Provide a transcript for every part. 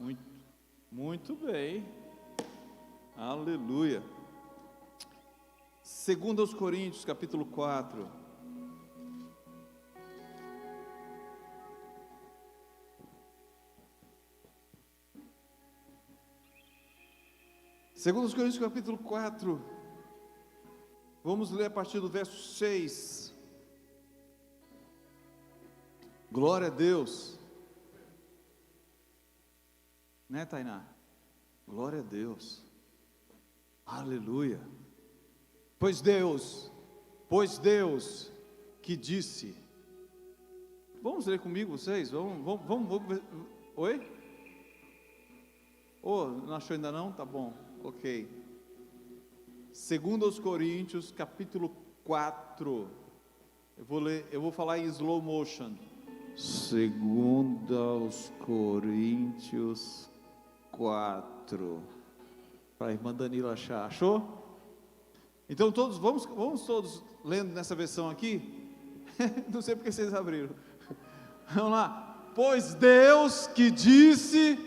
Muito, muito bem. Aleluia. 2 Coríntios, capítulo 4. Segundo Coríntios, capítulo 4. Vamos ler a partir do verso 6. Glória a Deus. Né, Tainá? Glória a Deus. Aleluia. Pois Deus que disse. Vamos ler comigo vocês? Vamos. Oi? Não achou ainda não? Tá bom, ok. 2 Coríntios, capítulo 4. Eu vou falar em slow motion. 2 Coríntios 4. Para a irmã Danila achar. Achou? Então vamos todos lendo nessa versão aqui. Não sei porque vocês abriram. Vamos lá. Pois Deus que disse,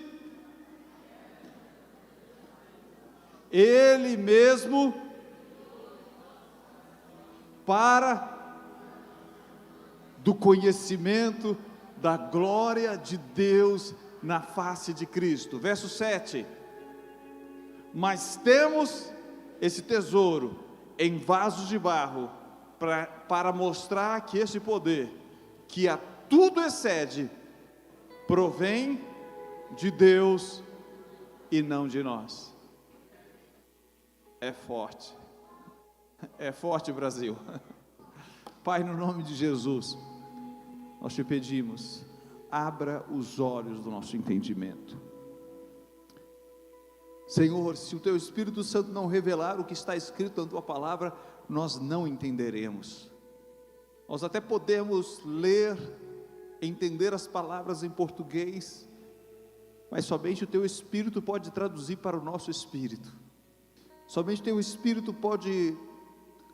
Ele mesmo para do conhecimento da glória de Deus na face de Cristo. Verso 7. Mas temos esse tesouro em vasos de barro, para mostrar que esse poder, que a tudo excede, provém de Deus e não de nós. É forte, Brasil. Pai, no nome de Jesus, nós te pedimos, abra os olhos do nosso entendimento. Senhor, se o Teu Espírito Santo não revelar o que está escrito na Tua Palavra, nós não entenderemos. Nós até podemos ler, entender as palavras em português, mas somente o Teu Espírito pode traduzir para o nosso espírito. Somente o Teu Espírito pode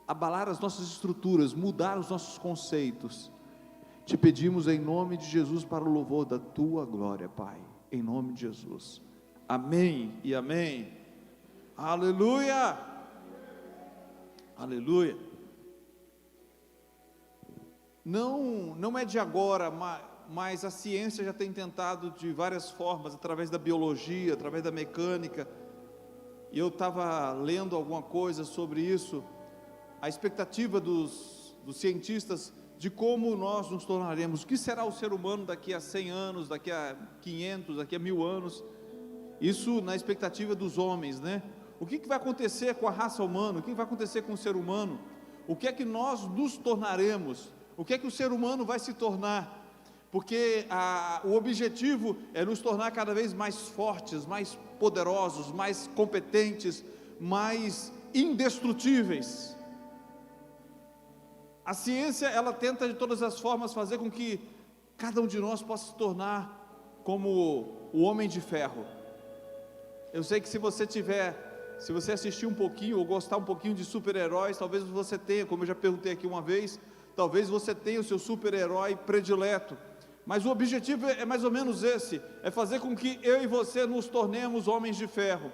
abalar as nossas estruturas, mudar os nossos conceitos. Te pedimos em nome de Jesus para o louvor da Tua glória, Pai, em nome de Jesus. Amém e amém. Aleluia. Aleluia. Não é de agora, mas a ciência já tem tentado de várias formas, através da biologia, através da mecânica. E eu estava lendo alguma coisa sobre isso, a expectativa dos cientistas de como nós nos tornaremos, o que será o ser humano daqui a 100 anos, daqui a 500, daqui a 1000 anos, isso na expectativa dos homens, né? O que vai acontecer com a raça humana, o que vai acontecer com o ser humano, o que é que nós nos tornaremos, o que é que o ser humano vai se tornar, porque o objetivo é nos tornar cada vez mais fortes, mais poderosos, mais competentes, mais indestrutíveis. A ciência, ela tenta de todas as formas fazer com que cada um de nós possa se tornar como o homem de ferro. Eu sei que se você assistir um pouquinho, ou gostar um pouquinho de super-heróis, talvez você tenha, como eu já perguntei aqui uma vez, talvez você tenha o seu super-herói predileto, mas o objetivo é mais ou menos esse, é fazer com que eu e você nos tornemos homens de ferro.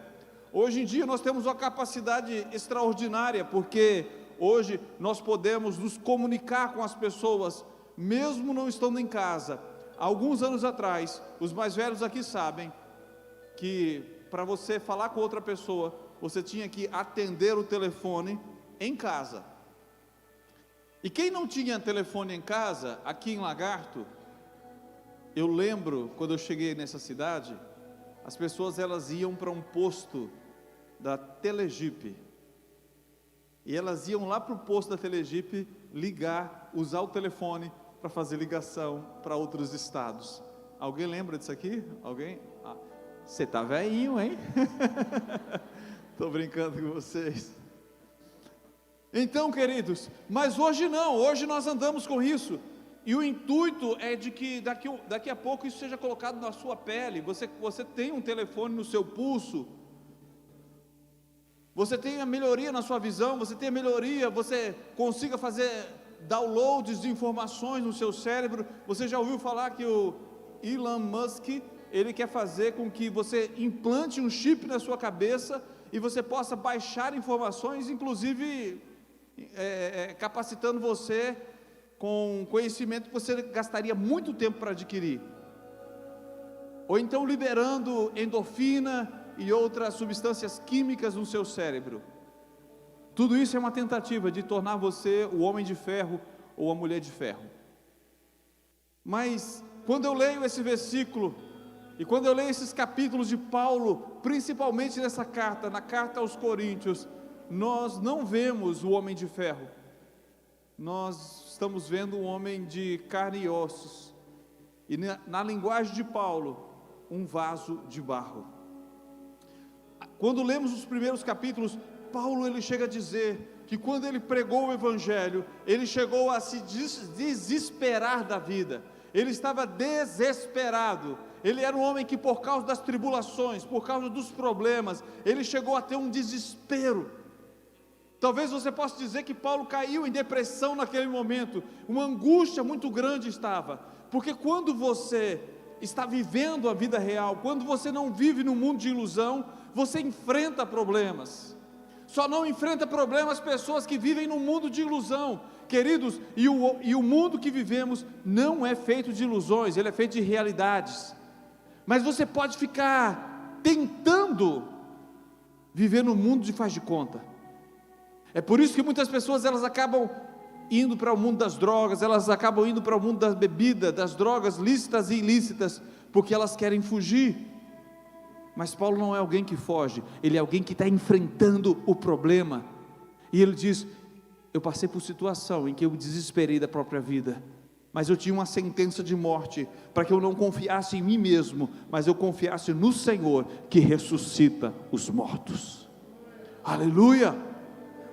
Hoje em dia nós temos uma capacidade extraordinária, porque hoje nós podemos nos comunicar com as pessoas, mesmo não estando em casa. Há alguns anos atrás, os mais velhos aqui sabem, que para você falar com outra pessoa, você tinha que atender o telefone em casa. E quem não tinha telefone em casa, aqui em Lagarto, eu lembro, quando eu cheguei nessa cidade, as pessoas elas iam para um posto da Telegipe, e elas iam lá para o posto da Telegipe, ligar, usar o telefone para fazer ligação para outros estados. Alguém lembra disso aqui? Alguém? Você está velhinho, hein? Estou brincando com vocês. Então, queridos, mas hoje não, hoje nós andamos com isso, e o intuito é de que daqui a pouco isso seja colocado na sua pele. Você tem um telefone no seu pulso, você tem a melhoria na sua visão, você tem a melhoria, você consiga fazer downloads de informações no seu cérebro. Você já ouviu falar que o Elon Musk ele quer fazer com que você implante um chip na sua cabeça e você possa baixar informações, inclusive capacitando você com conhecimento que você gastaria muito tempo para adquirir, ou então liberando endorfina e outras substâncias químicas no seu cérebro. Tudo isso é uma tentativa de tornar você o homem de ferro ou a mulher de ferro. Mas quando eu leio esse versículo e quando eu leio esses capítulos de Paulo, principalmente nessa carta, na carta aos Coríntios, nós não vemos o homem de ferro, nós estamos vendo um homem de carne e ossos, e na linguagem de Paulo, um vaso de barro. Quando lemos os primeiros capítulos, Paulo ele chega a dizer que quando ele pregou o Evangelho, ele chegou a se desesperar da vida, ele estava desesperado, ele era um homem que por causa das tribulações, por causa dos problemas, ele chegou a ter um desespero. Talvez você possa dizer que Paulo caiu em depressão naquele momento, uma angústia muito grande estava, porque quando você está vivendo a vida real, quando você não vive no mundo de ilusão, você enfrenta problemas. Só não enfrenta problemas pessoas que vivem no mundo de ilusão, queridos, e o mundo que vivemos não é feito de ilusões, ele é feito de realidades. Mas você pode ficar tentando viver no mundo de faz de conta. É por isso que muitas pessoas elas acabam indo para o mundo das drogas, elas acabam indo para o mundo das bebidas, das drogas lícitas e ilícitas, porque elas querem fugir. Mas Paulo não é alguém que foge, ele é alguém que está enfrentando o problema. E ele diz: eu passei por situação em que eu me desesperei da própria vida, mas eu tinha uma sentença de morte, para que eu não confiasse em mim mesmo, mas eu confiasse no Senhor, que ressuscita os mortos. Aleluia,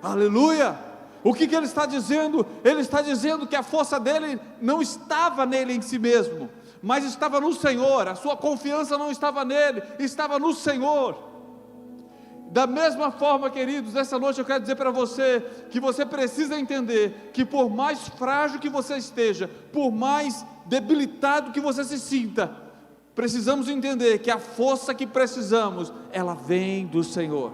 aleluia. O que ele está dizendo? Ele está dizendo que a força dele não estava nele em si mesmo, mas estava no Senhor. A sua confiança não estava nele, estava no Senhor. Da mesma forma, queridos, nessa noite eu quero dizer para você, que você precisa entender, que por mais frágil que você esteja, por mais debilitado que você se sinta, precisamos entender que a força que precisamos, ela vem do Senhor.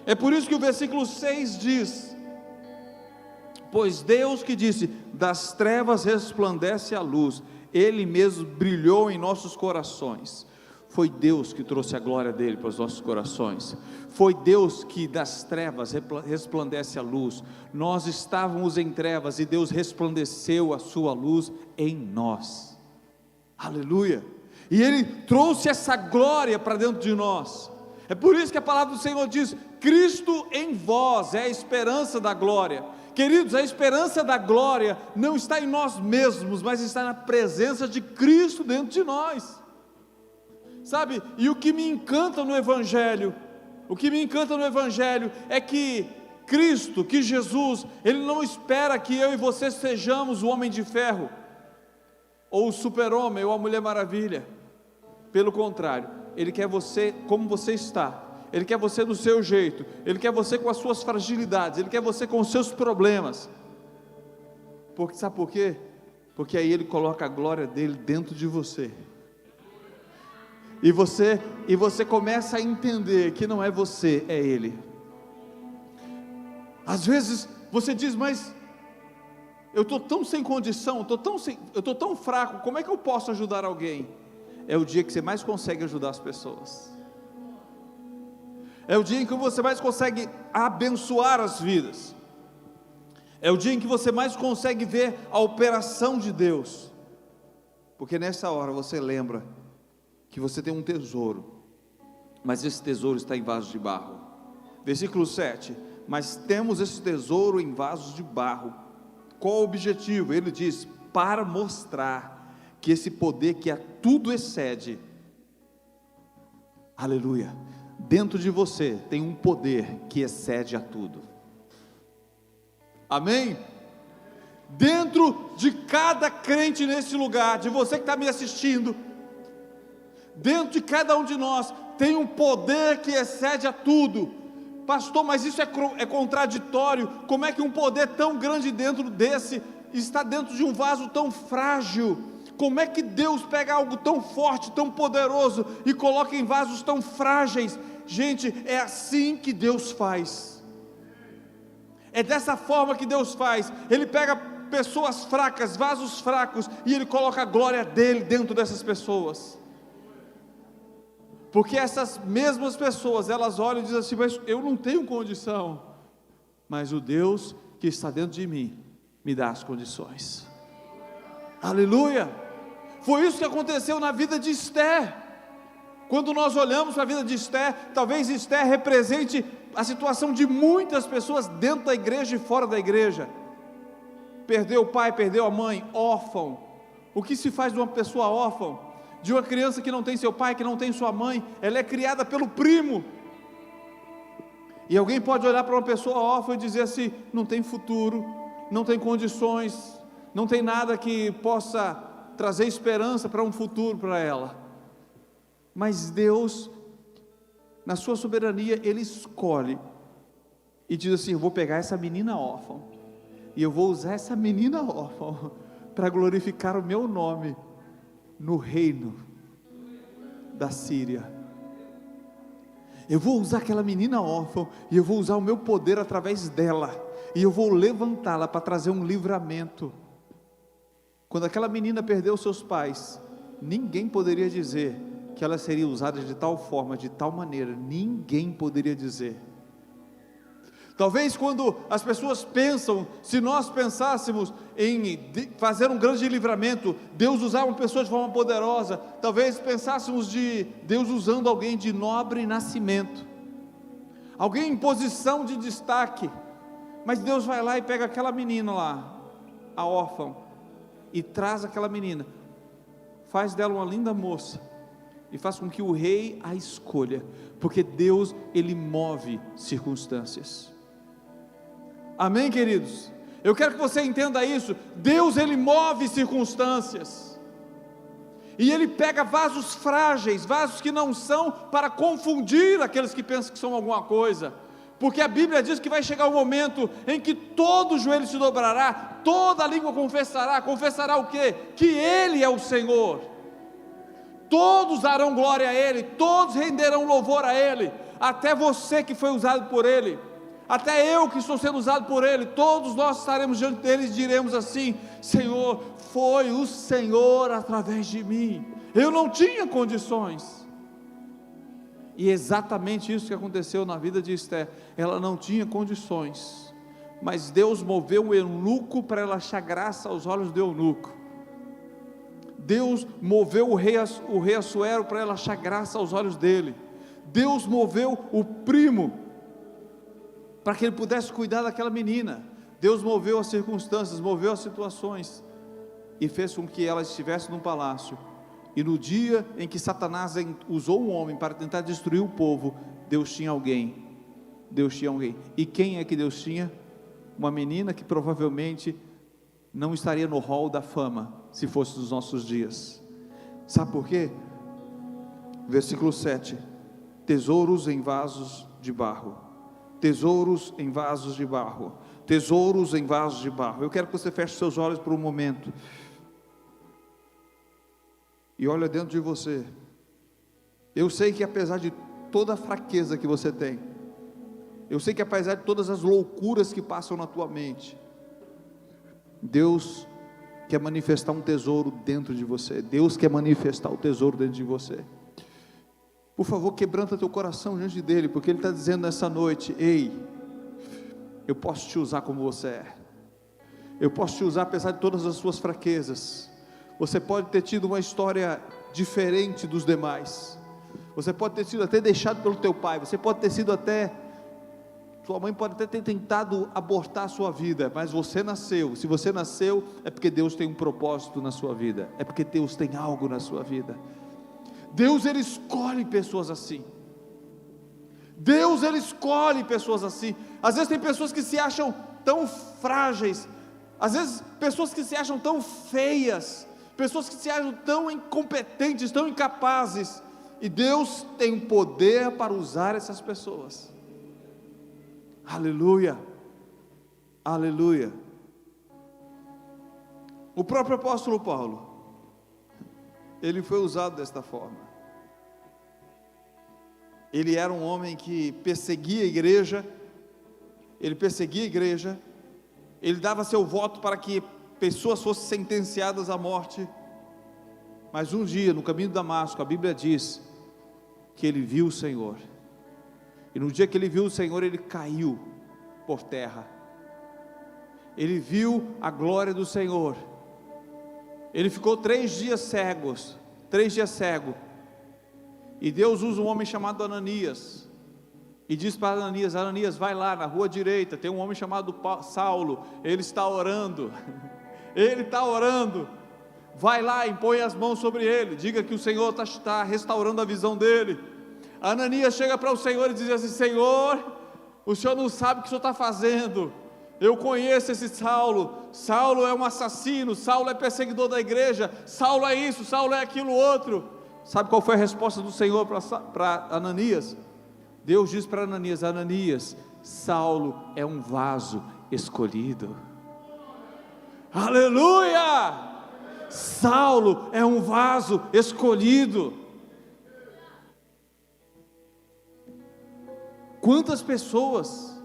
É por isso que o versículo 6 diz: pois Deus que disse, das trevas resplandece a luz, Ele mesmo brilhou em nossos corações. Foi Deus que trouxe a glória dele para os nossos corações. Foi Deus que das trevas resplandece a luz. Nós estávamos em trevas e Deus resplandeceu a sua luz em nós. Aleluia. E Ele trouxe essa glória para dentro de nós. É por isso que a palavra do Senhor diz: Cristo em vós é a esperança da glória. Queridos, a esperança da glória não está em nós mesmos, mas está na presença de Cristo dentro de nós. Sabe, e o que me encanta no Evangelho, é que Cristo, que Jesus, Ele não espera que eu e você sejamos o homem de ferro, ou o super-homem, ou a mulher maravilha. Pelo contrário, Ele quer você como você está, Ele quer você do seu jeito, Ele quer você com as suas fragilidades, Ele quer você com os seus problemas. Porque, sabe por quê? Porque aí Ele coloca a glória dEle dentro de você. E você começa a entender que não é você, é Ele. Às vezes você diz: mas eu estou tão sem condição, eu estou tão fraco, como é que eu posso ajudar alguém? É o dia que você mais consegue ajudar as pessoas. É o dia em que você mais consegue abençoar as vidas. É o dia em que você mais consegue ver a operação de Deus. Porque nessa hora você lembra que você tem um tesouro, mas esse tesouro está em vasos de barro. Versículo 7, mas temos esse tesouro em vasos de barro. Qual o objetivo? Ele diz: para mostrar que esse poder que a tudo excede, aleluia, dentro de você tem um poder que excede a tudo. Amém? Dentro de cada crente nesse lugar, de você que está me assistindo, dentro de cada um de nós tem um poder que excede a tudo. Pastor, mas isso é contraditório. Como é que um poder tão grande dentro desse está dentro de um vaso tão frágil? Como é que Deus pega algo tão forte, tão poderoso e coloca em vasos tão frágeis? Gente, é assim que Deus faz. É dessa forma que Deus faz. Ele pega pessoas fracas, vasos fracos, e Ele coloca a glória dEle dentro dessas pessoas. Porque essas mesmas pessoas, elas olham e dizem assim: mas eu não tenho condição. Mas o Deus que está dentro de mim, me dá as condições. Aleluia! Foi isso que aconteceu na vida de Esther. Quando nós olhamos para a vida de Esther, talvez Esther represente a situação de muitas pessoas dentro da igreja e fora da igreja. Perdeu o pai, perdeu a mãe, órfão. O que se faz de uma pessoa órfã? De uma criança que não tem seu pai, que não tem sua mãe, ela é criada pelo primo. E alguém pode olhar para uma pessoa órfã e dizer assim: não tem futuro, não tem condições, não tem nada que possa trazer esperança para um futuro para ela. Mas Deus, na sua soberania, Ele escolhe e diz assim: eu vou pegar essa menina órfã, e eu vou usar essa menina órfã para glorificar o meu nome no reino da Síria. Eu vou usar aquela menina órfã, e eu vou usar o meu poder através dela, e eu vou levantá-la para trazer um livramento. Quando aquela menina perdeu seus pais, ninguém poderia dizer que ela seria usada de tal forma, de tal maneira. Ninguém poderia dizer. Talvez quando as pessoas pensam, se nós pensássemos em fazer um grande livramento, Deus usar uma pessoa de forma poderosa, talvez pensássemos de Deus usando alguém de nobre nascimento, alguém em posição de destaque. Mas Deus vai lá e pega aquela menina lá, a órfã, e traz aquela menina, faz dela uma linda moça, e faz com que o rei a escolha, porque Deus, Ele move circunstâncias. Amém, queridos? Eu quero que você entenda isso. Deus, Ele move circunstâncias, e Ele pega vasos frágeis, vasos que não são, para confundir aqueles que pensam que são alguma coisa, porque a Bíblia diz que vai chegar o momento em que todo joelho se dobrará, toda língua confessará o quê? Que Ele é o Senhor. Todos darão glória a Ele, todos renderão louvor a Ele, até você que foi usado por Ele, até eu que estou sendo usado por Ele, todos nós estaremos diante dEle e diremos assim: Senhor, foi o Senhor através de mim, eu não tinha condições. E exatamente isso que aconteceu na vida de Esther. Ela não tinha condições, mas Deus moveu o eunuco para ela achar graça aos olhos do eunuco. Deus moveu o rei Assuero para ela achar graça aos olhos dele. Deus moveu o primo para que ele pudesse cuidar daquela menina. Deus moveu as circunstâncias, moveu as situações, e fez com que ela estivesse num palácio. E no dia em que Satanás usou um homem para tentar destruir o povo, Deus tinha alguém. E quem é que Deus tinha? Uma menina que provavelmente não estaria no hall da fama, se fosse dos nossos dias. Sabe por quê? Versículo 7: tesouros em vasos de barro, tesouros em vasos de barro, tesouros em vasos de barro. Eu quero que você feche seus olhos por um momento, e olha dentro de você. Eu sei que apesar de toda a fraqueza que você tem, eu sei que apesar de todas as loucuras que passam na tua mente, Deus quer manifestar um tesouro dentro de você. Deus quer manifestar o tesouro dentro de você. Por favor, quebranta teu coração diante dele, porque ele está dizendo nessa noite: ei, eu posso te usar como você é, eu posso te usar apesar de todas as suas fraquezas. Você pode ter tido uma história diferente dos demais, você pode ter sido até deixado pelo teu pai, você pode ter sido até, sua mãe pode até ter tentado abortar a sua vida, mas você nasceu. Se você nasceu, é porque Deus tem um propósito na sua vida, é porque Deus tem algo na sua vida. Deus, Ele escolhe pessoas assim. Deus, Ele escolhe pessoas assim. Às vezes tem pessoas que se acham tão frágeis, às vezes pessoas que se acham tão feias, pessoas que se acham tão incompetentes, tão incapazes, e Deus tem um poder para usar essas pessoas. Aleluia, aleluia. O próprio apóstolo Paulo, ele foi usado desta forma. Ele era um homem que perseguia a igreja, ele dava seu voto para que pessoas fossem sentenciadas à morte, mas um dia, no caminho de Damasco, a Bíblia diz que ele viu o Senhor, e no dia que ele viu o Senhor, ele caiu por terra, ele viu a glória do Senhor, ele ficou 3 dias cego, e Deus usa um homem chamado Ananias, e diz para Ananias: Ananias, vai lá na rua direita, tem um homem chamado Saulo, ele está orando, vai lá, impõe as mãos sobre ele, diga que o Senhor está restaurando a visão dele. Ananias chega para o Senhor e diz assim: Senhor, o Senhor não sabe o que o Senhor está fazendo, eu conheço esse Saulo é um assassino, Saulo é perseguidor da igreja, Saulo é isso, Saulo é aquilo outro. Sabe qual foi a resposta do Senhor para Ananias? Deus diz para Ananias: Ananias, Saulo é um vaso escolhido. Aleluia! Saulo é um vaso escolhido. Quantas pessoas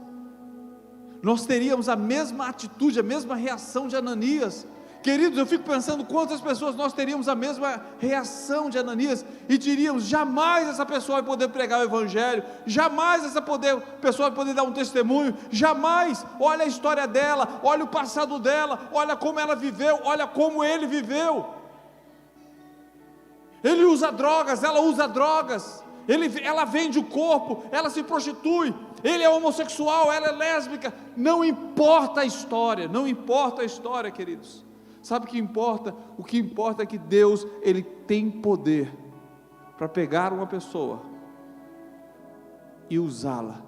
nós teríamos a mesma atitude, a mesma reação de Ananias? Queridos, eu fico pensando quantas pessoas nós teríamos a mesma reação de Ananias e diríamos: jamais essa pessoa vai poder pregar o evangelho, jamais essa pessoa vai poder dar um testemunho, jamais. Olha a história dela, olha o passado dela, olha como ela viveu, olha como ele viveu. Ele usa drogas, ela usa drogas, ela vende o corpo, ela se prostitui, ele é homossexual, ela é lésbica. Não importa a história, queridos. Sabe o que importa? O que importa é que Deus, Ele tem poder para pegar uma pessoa e usá-la,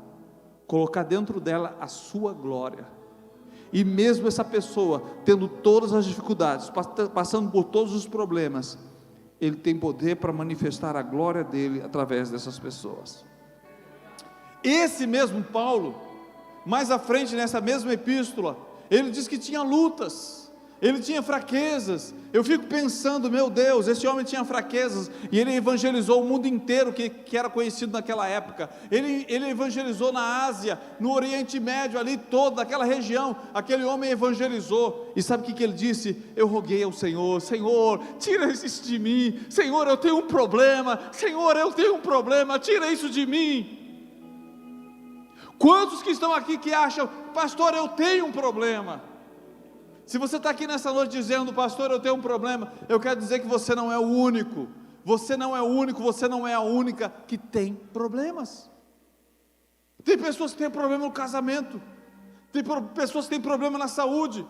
colocar dentro dela a sua glória, e mesmo essa pessoa tendo todas as dificuldades, passando por todos os problemas, Ele tem poder para manifestar a glória dEle através dessas pessoas. Esse mesmo Paulo, mais à frente nessa mesma epístola, ele diz que tinha lutas, ele tinha fraquezas. Eu fico pensando: meu Deus, esse homem tinha fraquezas, e ele evangelizou o mundo inteiro que era conhecido naquela época. Ele evangelizou na Ásia, no Oriente Médio, ali toda aquela região, aquele homem evangelizou. E sabe o que ele disse? Eu roguei ao Senhor: Senhor, tira isso de mim, Senhor, eu tenho um problema, tira isso de mim. Quantos que estão aqui que acham: pastor, eu tenho um problema? Se você está aqui nessa noite dizendo: pastor, eu tenho um problema, eu quero dizer que você não é o único, você não é a única que tem problemas. Tem pessoas que têm problema no casamento, tem pessoas que têm problema na saúde,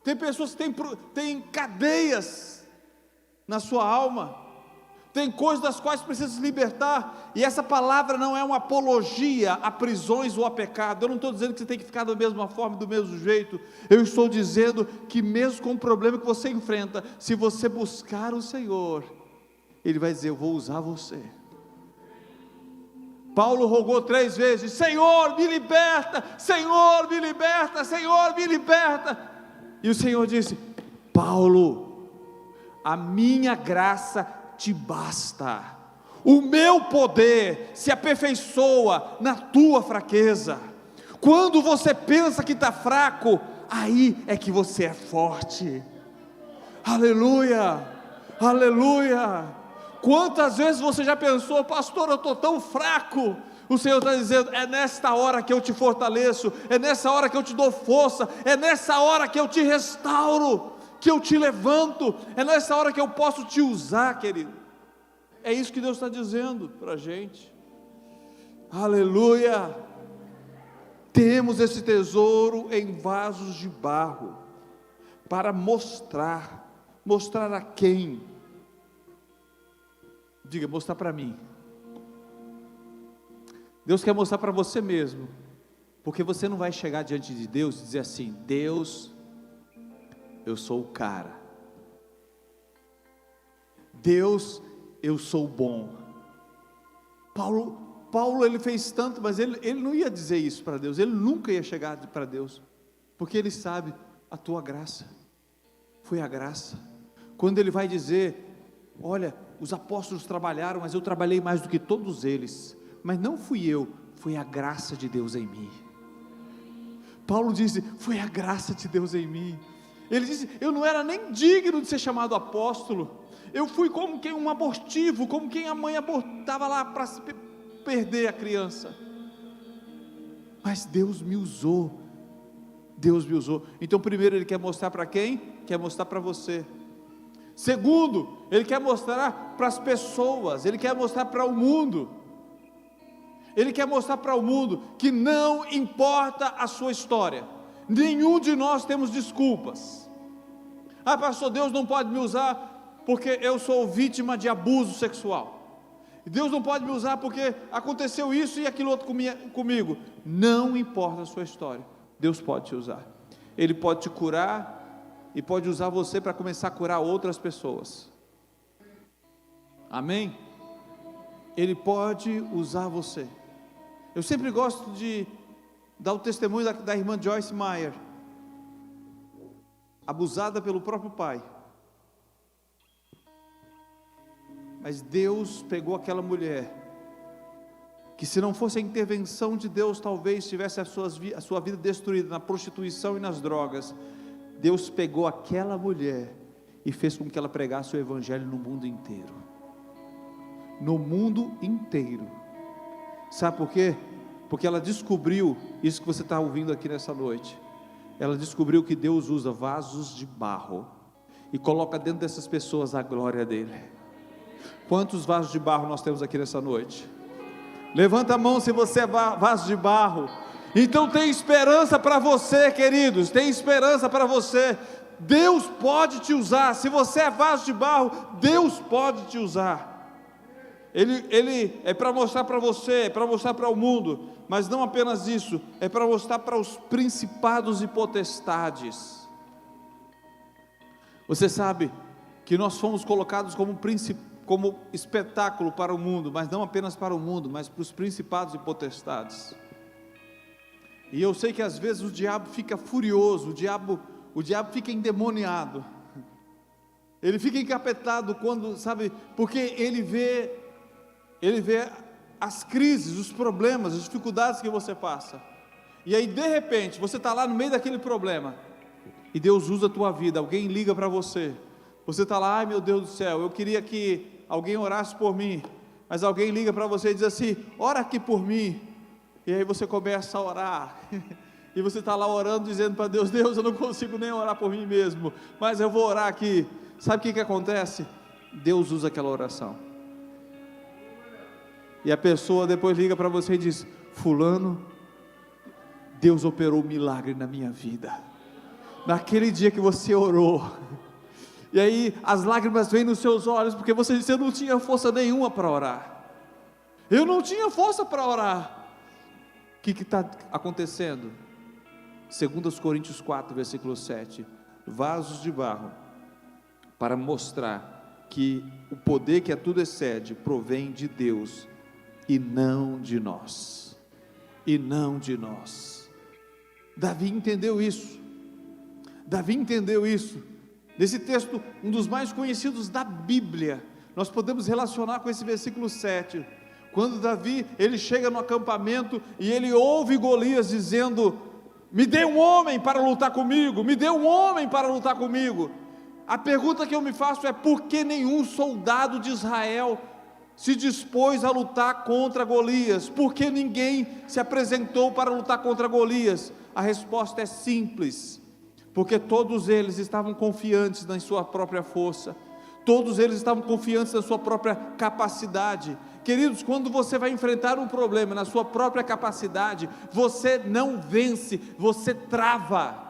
tem pessoas que têm cadeias na sua alma, tem coisas das quais precisa se libertar. E essa palavra não é uma apologia a prisões ou a pecado. Eu não estou dizendo que você tem que ficar da mesma forma, do mesmo jeito. Eu estou dizendo que mesmo com o problema que você enfrenta, se você buscar o Senhor, Ele vai dizer: eu vou usar você. Paulo rogou 3 vezes: Senhor, me liberta, Senhor, me liberta, Senhor, me liberta. E o Senhor disse: Paulo, a minha graça te basta, o meu poder se aperfeiçoa na tua fraqueza. Quando você pensa que está fraco, aí é que você é forte. Aleluia, aleluia. Quantas vezes você já pensou: pastor, eu estou tão fraco? O Senhor está dizendo: é nesta hora que eu te fortaleço, é nessa hora que eu te dou força, é nessa hora que eu te restauro, que eu te levanto, é nessa hora que eu posso te usar, querido. É isso que Deus está dizendo para a gente. Aleluia. Temos esse tesouro em vasos de barro, para mostrar a quem? Diga: mostrar para mim. Deus quer mostrar para você mesmo, porque você não vai chegar diante de Deus e dizer assim: Deus, eu sou o cara, Deus, eu sou bom. Paulo ele fez tanto, mas ele não ia dizer isso para Deus, ele nunca ia chegar para Deus, porque ele sabe: a tua graça, foi a graça. Quando ele vai dizer: olha, os apóstolos trabalharam, mas eu trabalhei mais do que todos eles. Mas não fui eu, foi a graça de Deus em mim. Paulo disse, foi a graça de Deus em mim. Ele disse, eu não era nem digno de ser chamado apóstolo. Eu fui como quem um abortivo, como quem a mãe abortava lá para perder a criança. Mas Deus me usou. Deus me usou. Então primeiro Ele quer mostrar para quem? Quer mostrar para você. Segundo, Ele quer mostrar para as pessoas. Ele quer mostrar para o mundo. Ele quer mostrar para o mundo que não importa a sua história. Nenhum de nós temos desculpas. Ah, pastor, Deus não pode me usar porque eu sou vítima de abuso sexual. Deus não pode me usar porque aconteceu isso e aquilo outro comigo. Não importa a sua história, Deus pode te usar. Ele pode te curar e pode usar você para começar a curar outras pessoas. Amém? Ele pode usar você. Eu sempre gosto de dar o testemunho da irmã Joyce Meyer, abusada pelo próprio pai. Mas Deus pegou aquela mulher, que se não fosse a intervenção de Deus, talvez tivesse a sua vida destruída na prostituição e nas drogas. Deus pegou aquela mulher e fez com que ela pregasse o evangelho no mundo inteiro. No mundo inteiro. Sabe por quê? Porque ela descobriu, isso que você está ouvindo aqui nessa noite, ela descobriu que Deus usa vasos de barro, e coloca dentro dessas pessoas a glória dele. Quantos vasos de barro nós temos aqui nessa noite? Levanta a mão se você é vaso de barro. Então tem esperança para você, queridos, tem esperança para você. Deus pode te usar. Se você é vaso de barro, Deus pode te usar. Ele é para mostrar para você, é para mostrar para o mundo, mas não apenas isso, é para mostrar para os principados e potestades. Você sabe que nós fomos colocados como espetáculo para o mundo, mas não apenas para o mundo, mas para os principados e potestades. E eu sei que às vezes o diabo fica furioso, o diabo fica endemoniado, ele fica encapetado quando, sabe, porque ele vê as crises, os problemas, as dificuldades que você passa, e aí de repente, você está lá no meio daquele problema, e Deus usa a tua vida, alguém liga para você está lá, ai meu Deus do céu, eu queria que alguém orasse por mim, mas alguém liga para você e diz assim, ora aqui por mim, e aí você começa a orar, e você está lá orando, dizendo para Deus, Deus, eu não consigo nem orar por mim mesmo, mas eu vou orar aqui. Sabe o que acontece? Deus usa aquela oração, e a pessoa depois liga para você e diz, fulano, Deus operou um milagre na minha vida, naquele dia que você orou, e aí as lágrimas vêm nos seus olhos, porque você disse, eu não tinha força nenhuma para orar, eu não tinha força para orar. O que está acontecendo? 2 Coríntios 4, versículo 7, vasos de barro, para mostrar que o poder que a tudo excede, provém de Deus, e não de nós, e não de nós. Davi entendeu isso, nesse texto, um dos mais conhecidos da Bíblia, nós podemos relacionar com esse versículo 7, quando Davi, ele chega no acampamento, e ele ouve Golias dizendo, me dê um homem para lutar comigo, me dê um homem para lutar comigo. A pergunta que eu me faço é, por que nenhum soldado de Israel se dispôs a lutar contra Golias? Por que ninguém se apresentou para lutar contra Golias? A resposta é simples, porque todos eles estavam confiantes na sua própria força, todos eles estavam confiantes na sua própria capacidade. Queridos, quando você vai enfrentar um problema na sua própria capacidade, você não vence, você trava.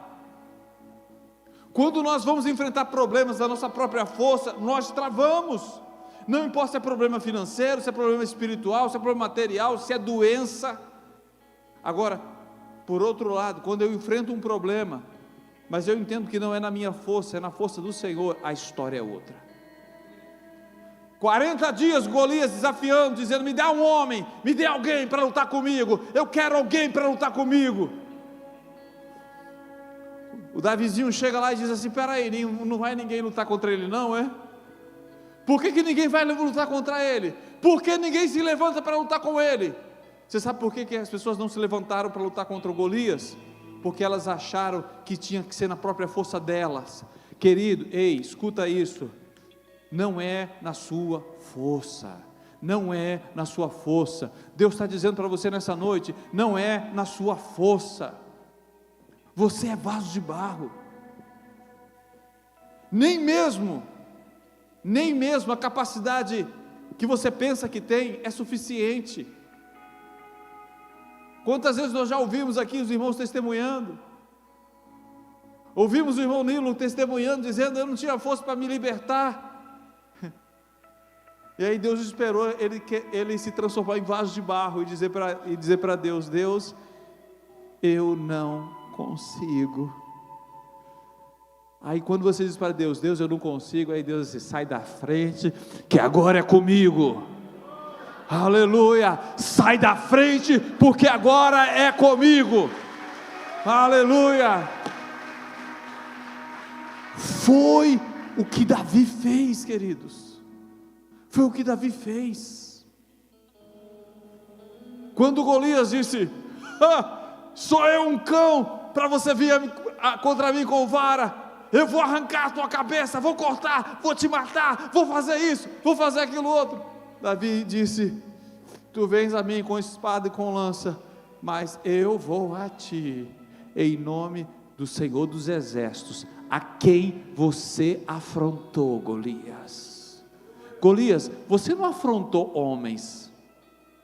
Quando nós vamos enfrentar problemas da nossa própria força, nós travamos. Não importa se é problema financeiro, se é problema espiritual, se é problema material, se é doença. Agora, por outro lado, quando eu enfrento um problema, mas eu entendo que não é na minha força, é na força do Senhor, a história é outra. 40 dias Golias desafiando, dizendo, me dá um homem, me dê alguém para lutar comigo, eu quero alguém para lutar comigo. O Davizinho chega lá e diz assim, peraí, não vai ninguém lutar contra ele não, é? Por que ninguém vai lutar contra ele? Por que ninguém se levanta para lutar com ele? Você sabe por que as pessoas não se levantaram para lutar contra o Golias? Porque elas acharam que tinha que ser na própria força delas. Querido, ei, escuta isso, não é na sua força, não é na sua força. Deus está dizendo para você nessa noite, não é na sua força. Você é vaso de barro. Nem mesmo a capacidade que você pensa que tem é suficiente. Quantas vezes nós já ouvimos aqui os irmãos testemunhando, ouvimos o irmão Nilo testemunhando, dizendo: eu não tinha força para me libertar, e aí Deus esperou ele se transformar em vaso de barro, e dizer para Deus: Deus, eu não consigo. Aí quando você diz para Deus: Deus, eu não consigo, aí Deus diz: sai da frente, que agora é comigo. Aleluia, sai da frente, porque agora é comigo. Aleluia. Foi o que Davi fez, queridos. Foi o que Davi fez. Quando Golias disse: sou eu um cão para você vir contra mim com vara? Eu vou arrancar a tua cabeça, vou cortar, vou te matar, vou fazer isso, vou fazer aquilo outro. Davi disse: tu vens a mim com espada e com lança, mas eu vou a ti, em nome do Senhor dos Exércitos, a quem você afrontou, Golias. Golias, você não afrontou homens,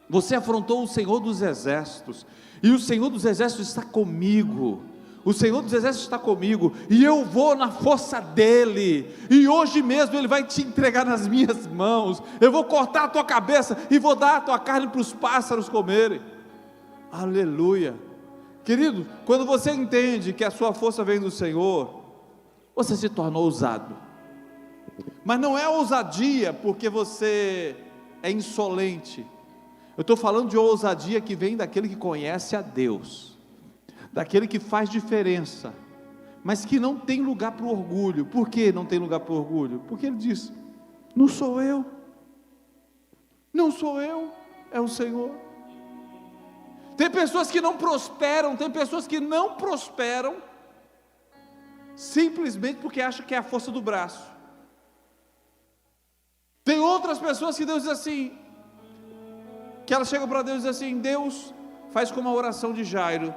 você afrontou o Senhor dos Exércitos, e o Senhor dos Exércitos está comigo. O Senhor dos Exércitos está comigo, e eu vou na força dEle, e hoje mesmo Ele vai te entregar nas minhas mãos. Eu vou cortar a tua cabeça, e vou dar a tua carne para os pássaros comerem. Aleluia. Querido, quando você entende que a sua força vem do Senhor, você se torna ousado. Mas não é ousadia porque você é insolente. Eu estou falando de ousadia que vem daquele que conhece a Deus, daquele que faz diferença, mas que não tem lugar para o orgulho. Por que não tem lugar para o orgulho? Porque ele diz: não sou eu, é o Senhor. Tem pessoas que não prosperam, simplesmente porque acham que é a força do braço. Tem outras pessoas que Deus diz assim, que elas chegam para Deus e dizem assim: Deus, faz como a oração de Jairo.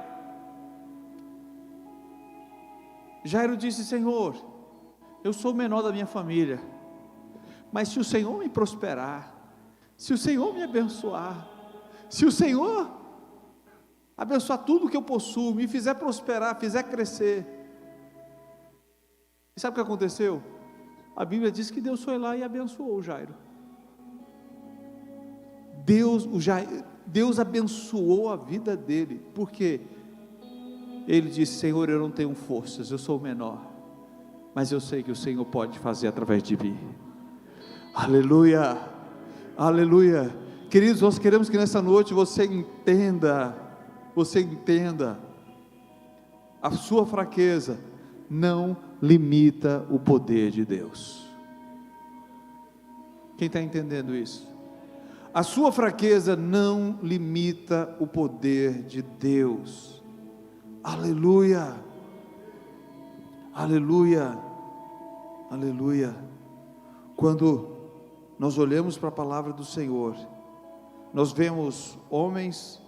Jairo disse: Senhor, eu sou o menor da minha família, mas se o Senhor me prosperar, se o Senhor me abençoar, se o Senhor abençoar tudo que eu possuo, me fizer prosperar, fizer crescer. E sabe o que aconteceu? A Bíblia diz que Deus foi lá e abençoou o Jairo. Deus abençoou a vida dele, porque ele disse: Senhor, eu não tenho forças, eu sou o menor, mas eu sei que o Senhor pode fazer através de mim. Aleluia, aleluia. Queridos, nós queremos que nessa noite você entenda, a sua fraqueza não limita o poder de Deus. Quem está entendendo isso? A sua fraqueza não limita o poder de Deus. Aleluia, aleluia, aleluia. Quando nós olhamos para a palavra do Senhor, nós vemos homens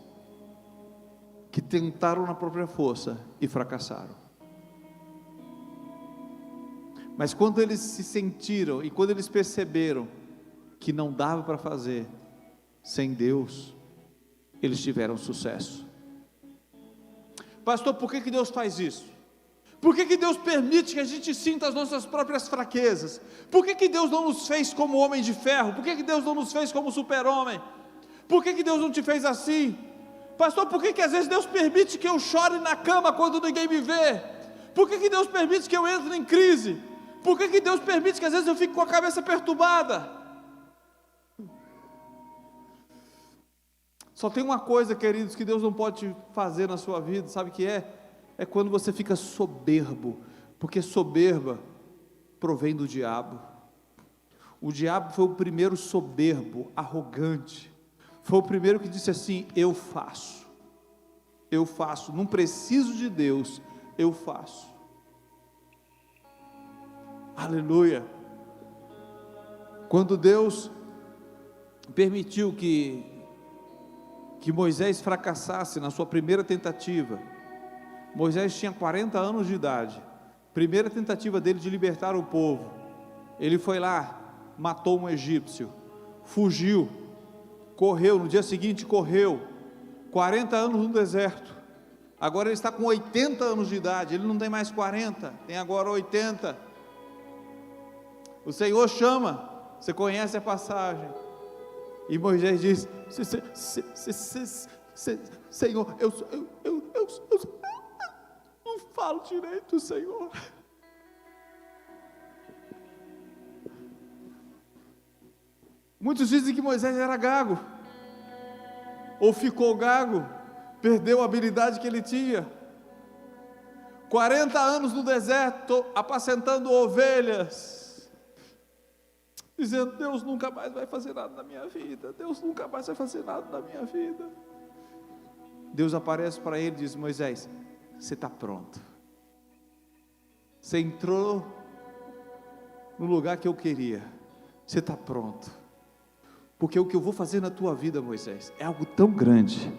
que tentaram na própria força e fracassaram. Mas quando eles se sentiram e quando eles perceberam que não dava para fazer sem Deus, eles tiveram sucesso. Pastor, por que Deus faz isso? Por que Deus permite que a gente sinta as nossas próprias fraquezas? Por que Deus não nos fez como homem de ferro? Por que Deus não nos fez como super-homem? Por que Deus não te fez assim? Pastor, por que às vezes Deus permite que eu chore na cama quando ninguém me vê? Por que Deus permite que eu entre em crise? Por que Deus permite que às vezes eu fique com a cabeça perturbada? Só tem uma coisa, queridos, que Deus não pode fazer na sua vida, sabe o que é? É quando você fica soberbo, porque soberba provém do diabo. O diabo foi o primeiro soberbo, arrogante, foi o primeiro que disse assim: eu faço, não preciso de Deus, eu faço. Aleluia. Quando Deus permitiu que Moisés fracassasse na sua primeira tentativa, Moisés tinha 40 anos de idade, primeira tentativa dele de libertar o povo, ele foi lá, matou um egípcio, fugiu, correu, no dia seguinte correu, 40 anos no deserto, agora ele está com 80 anos de idade, ele não tem mais 40, tem agora 80, o Senhor chama, você conhece a passagem, e Moisés diz: Senhor, eu não falo direito, Senhor. Muitos dizem que Moisés era gago, ou ficou gago, perdeu a habilidade que ele tinha. 40 anos no deserto, apacentando ovelhas, dizendo: Deus nunca mais vai fazer nada na minha vida, Deus nunca mais vai fazer nada na minha vida. Deus aparece para ele e diz: Moisés, você está pronto, você entrou no lugar que eu queria, você está pronto, porque o que eu vou fazer na tua vida, Moisés, é algo tão grande,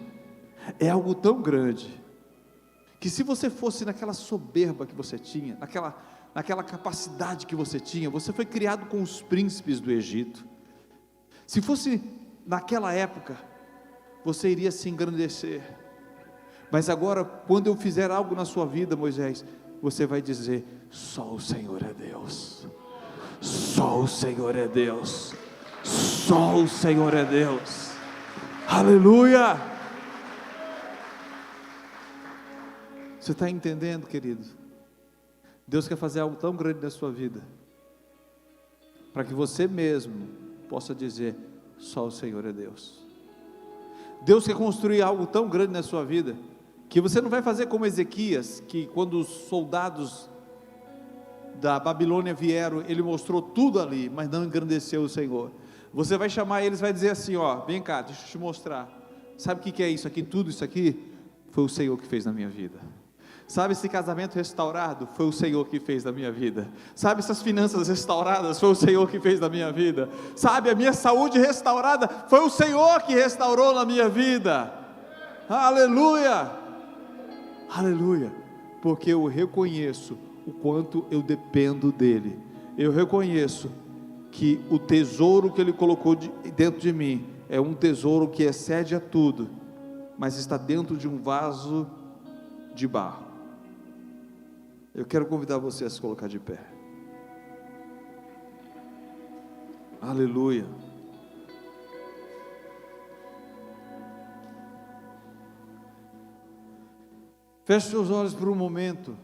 que se você fosse naquela soberba que você tinha, naquela capacidade que você tinha, você foi criado com os príncipes do Egito, se fosse naquela época, você iria se engrandecer, mas agora, quando eu fizer algo na sua vida, Moisés, você vai dizer: só o Senhor é Deus, só o Senhor é Deus, só o Senhor é Deus, aleluia. Você está entendendo, querido? Deus quer fazer algo tão grande na sua vida, para que você mesmo possa dizer: só o Senhor é Deus. Deus quer construir algo tão grande na sua vida, que você não vai fazer como Ezequias, que quando os soldados da Babilônia vieram, ele mostrou tudo ali, mas não engrandeceu o Senhor. Você vai chamar eles, vai dizer assim: ó, vem cá, deixa eu te mostrar, sabe o que é isso aqui? Tudo isso aqui, foi o Senhor que fez na minha vida. Sabe esse casamento restaurado? Foi o Senhor que fez na minha vida. Sabe essas finanças restauradas? Foi o Senhor que fez na minha vida. Sabe a minha saúde restaurada? Foi o Senhor que restaurou na minha vida. Aleluia, aleluia, porque eu reconheço o quanto eu dependo dEle, eu reconheço que o tesouro que Ele colocou dentro de mim, é um tesouro que excede a tudo, mas está dentro de um vaso de barro. Eu quero convidar você a se colocar de pé. Aleluia. Feche seus olhos por um momento.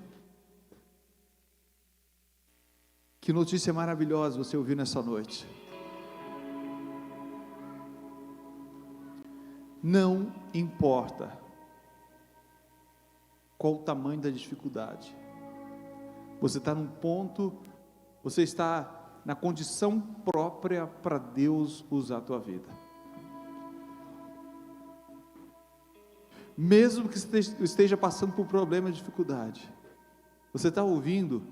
Que notícia maravilhosa você ouviu nessa noite. Não importa qual o tamanho da dificuldade, você está num ponto, você está na condição própria para Deus usar a tua vida. Mesmo que esteja passando por problema e dificuldade, você está ouvindo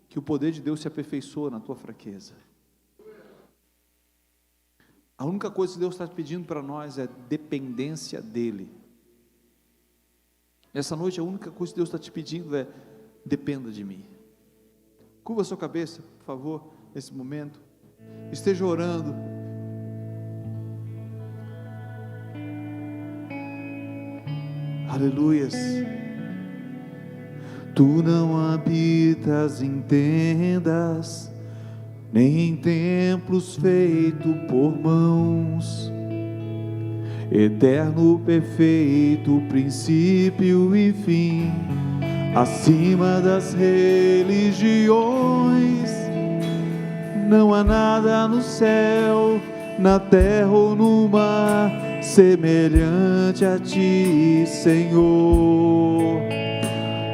que o poder de Deus se aperfeiçoa na tua fraqueza. A única coisa que Deus está pedindo para nós é dependência dEle. Essa noite a única coisa que Deus está te pedindo é: dependa de mim. Curva a sua cabeça, por favor, nesse momento. Esteja orando. Aleluias. Tu não habitas em tendas, nem em templos feitos por mãos. Eterno, perfeito, princípio e fim, acima das religiões. Não há nada no céu, na terra ou no mar, semelhante a ti, Senhor.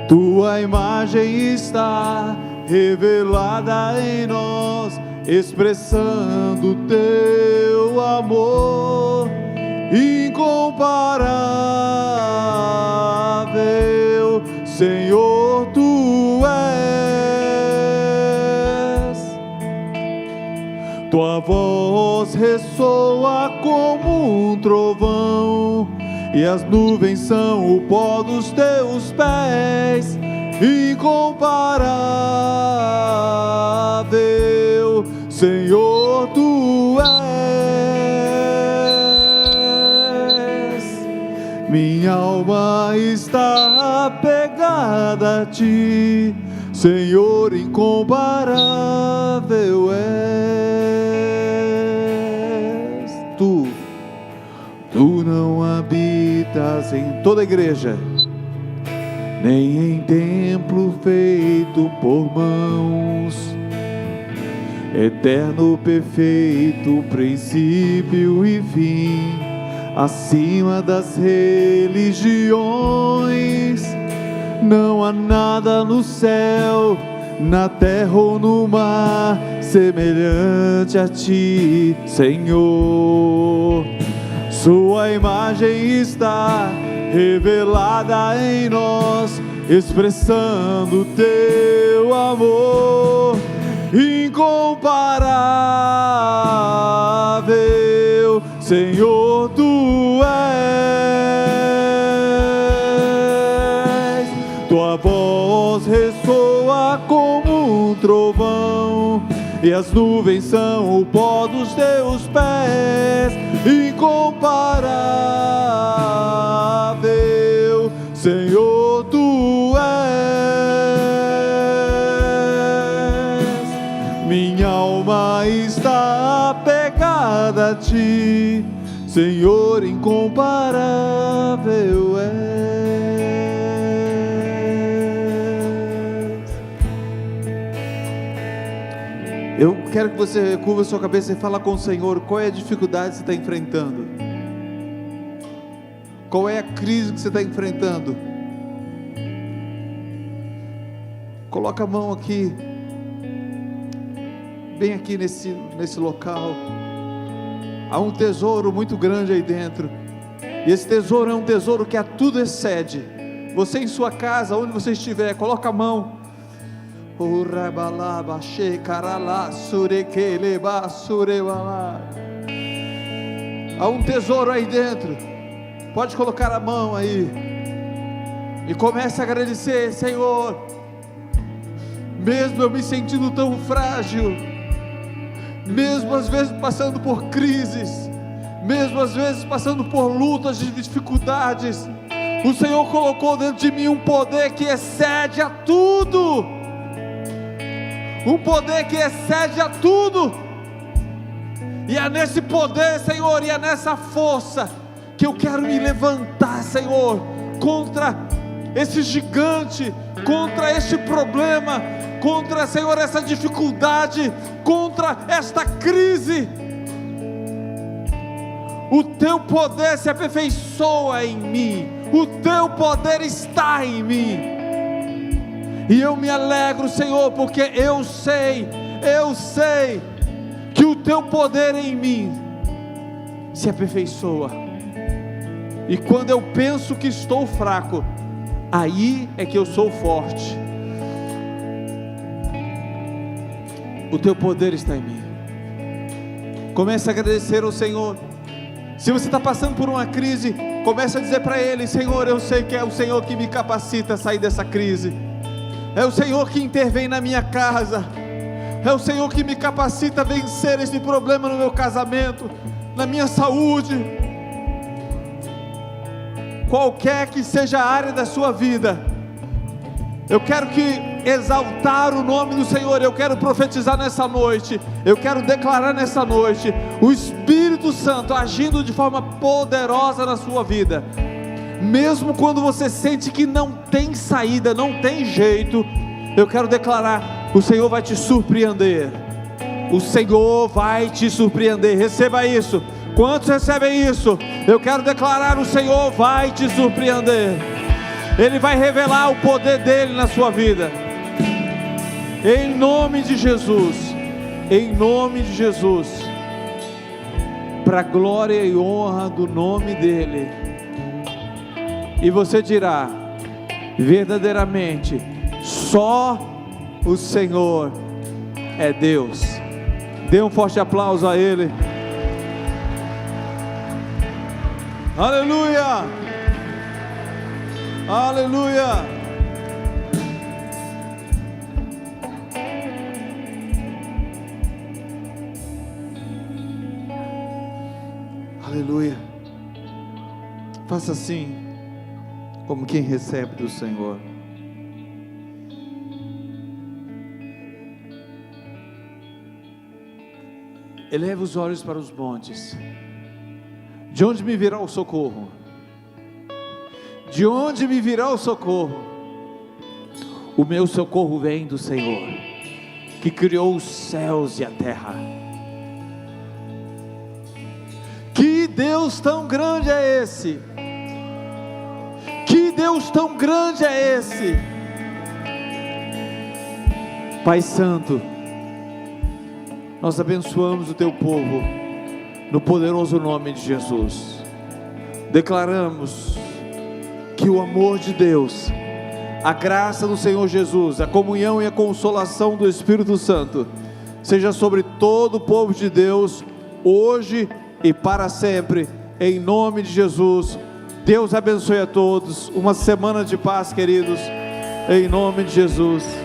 Tua imagem está revelada em nós, expressando teu amor incomparável, Senhor, tu és. Tua voz ressoa como um trovão, e as nuvens são o pó dos teus pés, incomparável, Senhor, tu és. Minha alma está apegada a ti, Senhor, incomparável és. Tu não habitas em toda a igreja, nem em templo feito por mãos, eterno, perfeito, princípio e fim, acima das religiões. Não há nada no céu, na terra ou no mar, semelhante a ti, Senhor. Sua imagem está revelada em nós, expressando teu amor incomparável, Senhor, tu és. Tua voz ressoa como um trovão, e as nuvens são o pó dos teus pés, incomparável, Senhor, tu és. Minha alma está apegada a ti, Senhor, incomparável és. Eu quero que você curva a sua cabeça e fale com o Senhor. Qual é a dificuldade que você está enfrentando? Qual é a crise que você está enfrentando? Coloca a mão aqui, bem aqui nesse local. Há um tesouro muito grande aí dentro, e esse tesouro é um tesouro que a tudo excede. Você em sua casa, onde você estiver, coloca a mão. Há um tesouro aí dentro. Pode colocar a mão aí e comece a agradecer. Senhor, mesmo eu me sentindo tão frágil, mesmo às vezes passando por crises, mesmo às vezes passando por lutas e dificuldades, o Senhor colocou dentro de mim um poder que excede a tudo, um poder que excede a tudo. E é nesse poder, Senhor, e é nessa força que eu quero me levantar, Senhor, contra esse gigante, contra este problema, contra, Senhor, essa dificuldade, contra esta crise. O teu poder se aperfeiçoa em mim, o teu poder está em mim, e eu me alegro, Senhor, porque eu sei que o teu poder em mim se aperfeiçoa. E quando eu penso que estou fraco, aí é que eu sou forte. O teu poder está em mim. Comece a agradecer ao Senhor. Se você está passando por uma crise, comece a dizer para Ele: Senhor, eu sei que é o Senhor que me capacita a sair dessa crise, é o Senhor que intervém na minha casa, é o Senhor que me capacita a vencer esse problema no meu casamento, na minha saúde. Qualquer que seja a área da sua vida, eu quero exaltar o nome do Senhor. Eu quero profetizar nessa noite, eu quero declarar nessa noite, o Espírito Santo agindo de forma poderosa na sua vida. Mesmo quando você sente que não tem saída, não tem jeito, eu quero declarar: o Senhor vai te surpreender. O Senhor vai te surpreender. Receba isso. Quantos recebem isso? Eu quero declarar: o Senhor vai te surpreender. Ele vai revelar o poder dele na sua vida, em nome de Jesus. em nome de Jesus, para a glória e honra do nome dEle. E você dirá: verdadeiramente, só o Senhor é Deus. Dê um forte aplauso a Ele. Aleluia, aleluia. Aleluia. Faça assim, como quem recebe do Senhor. Eleva os olhos para os montes. De onde me virá o socorro? De onde me virá o socorro? O meu socorro vem do Senhor, que criou os céus e a terra. Que Deus tão grande é esse? Que Deus tão grande é esse? Pai Santo, nós abençoamos o Teu povo, no poderoso nome de Jesus. Declaramos que o amor de Deus, a graça do Senhor Jesus, a comunhão e a consolação do Espírito Santo, seja sobre todo o povo de Deus, hoje e para sempre, em nome de Jesus. Deus abençoe a todos, uma semana de paz, queridos, em nome de Jesus.